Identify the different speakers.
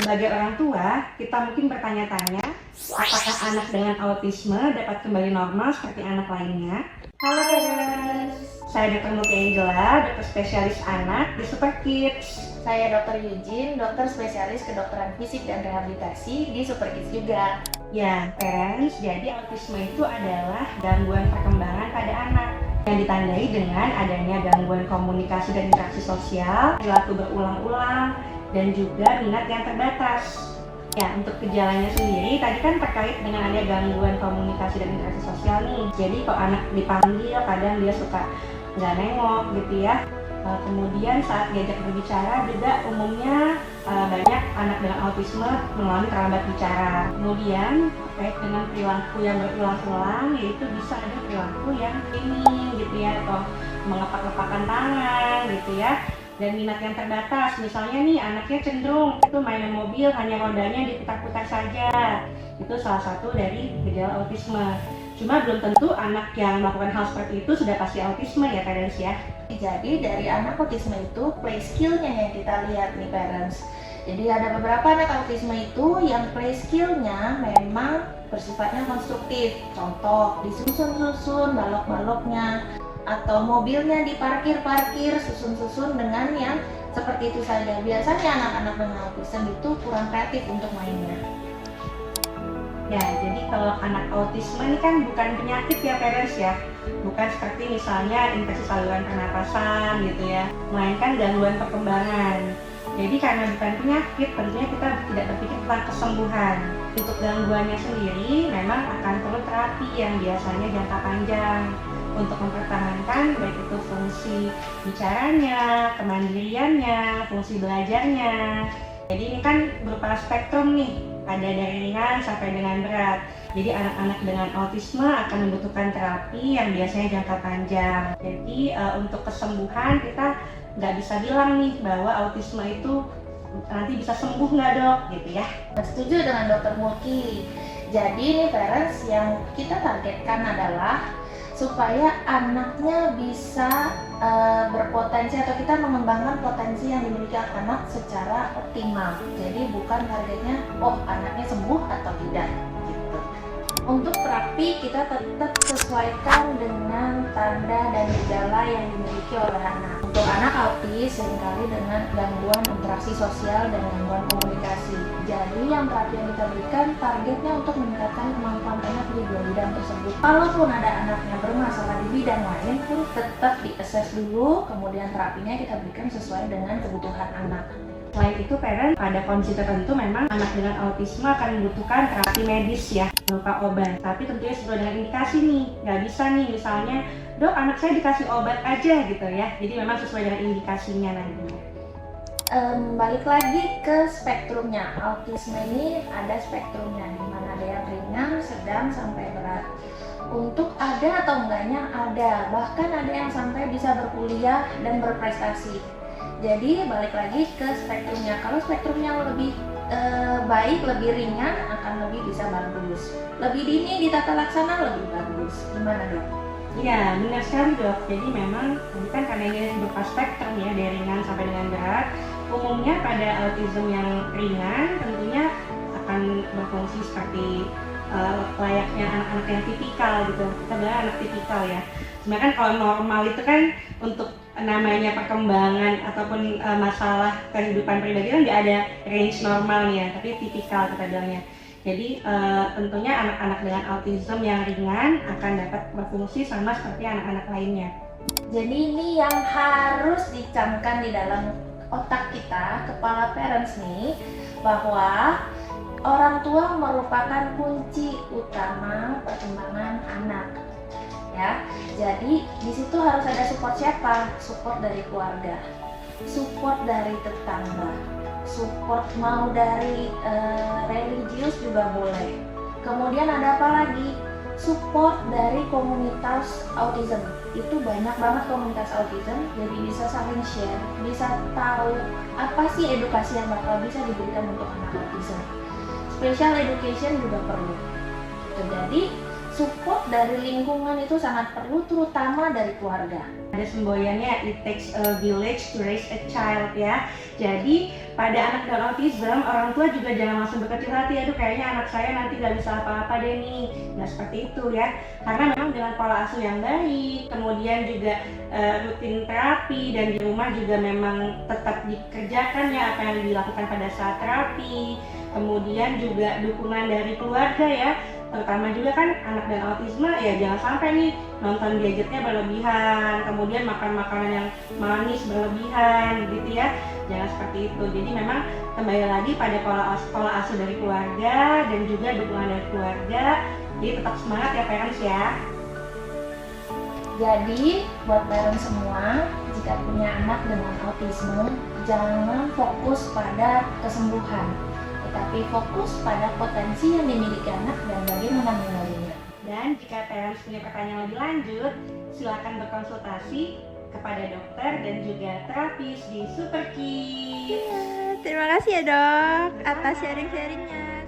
Speaker 1: Sebagai orang tua, kita mungkin bertanya-tanya, apakah anak dengan autisme dapat kembali normal seperti anak lainnya? Halo guys, saya Dr. Mutia Angela, dokter spesialis anak di Super Kids.
Speaker 2: Saya Dr. Eugene, dokter spesialis kedokteran fisik dan rehabilitasi di Super Kids juga.
Speaker 1: Ya, parents, jadi autisme itu adalah gangguan perkembangan pada anak yang ditandai dengan adanya gangguan komunikasi dan interaksi sosial, perilaku berulang-ulang, dan juga minat yang terbatas. Ya, untuk gejalanya sendiri, tadi kan terkait dengan ada gangguan komunikasi dan interaksi sosial nih. Jadi kalau anak dipanggil, kadang dia suka nggak nengok gitu ya. Kemudian saat diajak berbicara juga umumnya banyak anak dengan autisme mengalami terlambat bicara. Kemudian terkait dengan perilaku yang berulang-ulang, yaitu bisa ada perilaku yang ini gitu ya, atau mengepak-lepakkan tangan gitu ya. Dan minat yang terbatas, misalnya nih anaknya cenderung itu mainan mobil hanya rodanya diputar-putar saja, itu salah satu dari gejala autisme. Cuma belum tentu anak yang melakukan hal seperti itu sudah pasti autisme ya parents ya.
Speaker 2: Jadi dari anak autisme itu play skill-nya yang kita lihat nih parents. Jadi ada beberapa anak autisme itu yang play skill-nya memang bersifatnya konstruktif. Contoh, disusun-susun balok-baloknya, atau mobilnya diparkir-parkir susun-susun dengan yang seperti itu saja. Biasanya anak-anak dengan autisme itu kurang kreatif untuk mainnya.
Speaker 1: Ya, jadi kalau anak autisme ini kan bukan penyakit ya parents ya, bukan seperti misalnya infeksi saluran pernapasan gitu ya, melainkan gangguan perkembangan. Jadi karena bukan penyakit, tentunya kita tidak berpikir tentang kesembuhan. Untuk gangguannya sendiri memang akan perlu terapi yang biasanya jangka panjang untuk mempertahankan baik itu fungsi bicaranya, kemandiriannya, fungsi belajarnya. Jadi ini kan berupa spektrum nih, ada dari ringan sampai dengan berat. Jadi anak-anak dengan autisme akan membutuhkan terapi yang biasanya jangka panjang. Jadi untuk kesembuhan kita nggak bisa bilang nih bahwa autisme itu nanti bisa sembuh nggak dok gitu ya.
Speaker 2: Setuju dengan Dr. Mulki. Jadi nih parents, yang kita targetkan adalah supaya anaknya bisa berpotensi, atau kita mengembangkan potensi yang dimiliki anak secara optimal. Jadi bukan targetnya anaknya sembuh atau tidak gitu. Untuk terapi kita tetap sesuaikan dengan tanda dan gejala yang dimiliki oleh anak. Untuk anak autis seringkali dengan gangguan interaksi sosial dan gangguan komunikasi. Jadi yang terapi yang kita berikan targetnya untuk meningkatkan kemampuan anak di dua bidang tersebut. Kalaupun ada anaknya bermasalah di bidang lain pun tetap di-assess dulu, kemudian terapinya kita berikan sesuai dengan kebutuhan anak.
Speaker 1: Selain itu, parent pada kondisi tertentu memang anak dengan autisme akan membutuhkan terapi medis ya, berupa obat. Tapi tentunya sesuai dengan indikasi nih, nggak bisa nih misalnya, dok anak saya dikasih obat aja gitu ya. Jadi memang sesuai dengan indikasinya nantinya.
Speaker 2: Balik lagi ke spektrumnya, autisme ini ada spektrumnya, dimana ada yang ringan, sedang, sampai berat. Untuk ada atau enggaknya ada, bahkan ada yang sampai bisa berkuliah dan berprestasi. Jadi balik lagi ke spektrumnya. Kalau spektrumnya lebih baik, lebih ringan, akan lebih bisa bagus. Lebih dini ditata laksana lebih bagus. Gimana dok?
Speaker 1: Iya, benar sekali dok. Jadi memang ini kan karena ini berupa spektrum ya, dari ringan sampai dengan berat. Umumnya pada autism yang ringan tentunya akan berfungsi seperti layaknya anak-anak yang tipikal gitu. Kita bilang anak tipikal ya. Sebenarnya kan kalau normal itu kan untuk namanya perkembangan ataupun masalah kehidupan pribadi kan nggak ada range normalnya, tapi tipikal kita bilangnya. Jadi tentunya anak-anak dengan autism yang ringan akan dapat berfungsi sama seperti anak-anak lainnya.
Speaker 2: Jadi ini yang harus dicamkan di dalam otak kita, kepala parents nih, bahwa orang tua merupakan kunci utama perkembangan anak. Ya, jadi di situ harus ada support siapa? Support dari keluarga, support dari tetangga, support mau dari religius juga boleh. Kemudian ada apa lagi? Support dari komunitas autism. Itu banyak banget komunitas autism, jadi bisa saling share, bisa tahu apa sih edukasi yang bakal bisa diberikan untuk anak autism. Special education juga perlu. Jadi support dari lingkungan itu sangat perlu, terutama dari keluarga.
Speaker 1: Ada semboyannya, it takes a village to raise a child ya. Jadi pada anak dengan autism, orang tua juga jangan langsung berkecil hati, aduh kayaknya anak saya nanti gak bisa apa-apa deh nih. Nggak seperti itu ya. Karena memang dengan pola asuh yang baik, kemudian juga rutin terapi, dan di rumah juga memang tetap dikerjakan ya apa yang dilakukan pada saat terapi. Kemudian juga dukungan dari keluarga ya. Terutama juga kan anak dan autisme ya jangan sampai nih nonton gadgetnya berlebihan, kemudian makan makanan yang manis berlebihan gitu ya, jangan seperti itu. Jadi memang kembali lagi pada pola asuh dari keluarga dan juga dukungan dari keluarga. Jadi tetap semangat ya parents ya.
Speaker 2: Jadi buat parents semua, jika punya anak dengan autisme, jangan fokus pada kesembuhan, tetapi fokus pada potensi yang dimiliki anak dan bagaimana mengenalinya.
Speaker 1: Dan jika parents punya pertanyaan lebih lanjut, silakan berkonsultasi kepada dokter dan juga terapis di Super Kids.
Speaker 3: Terima kasih ya dok atas sharing-sharingnya.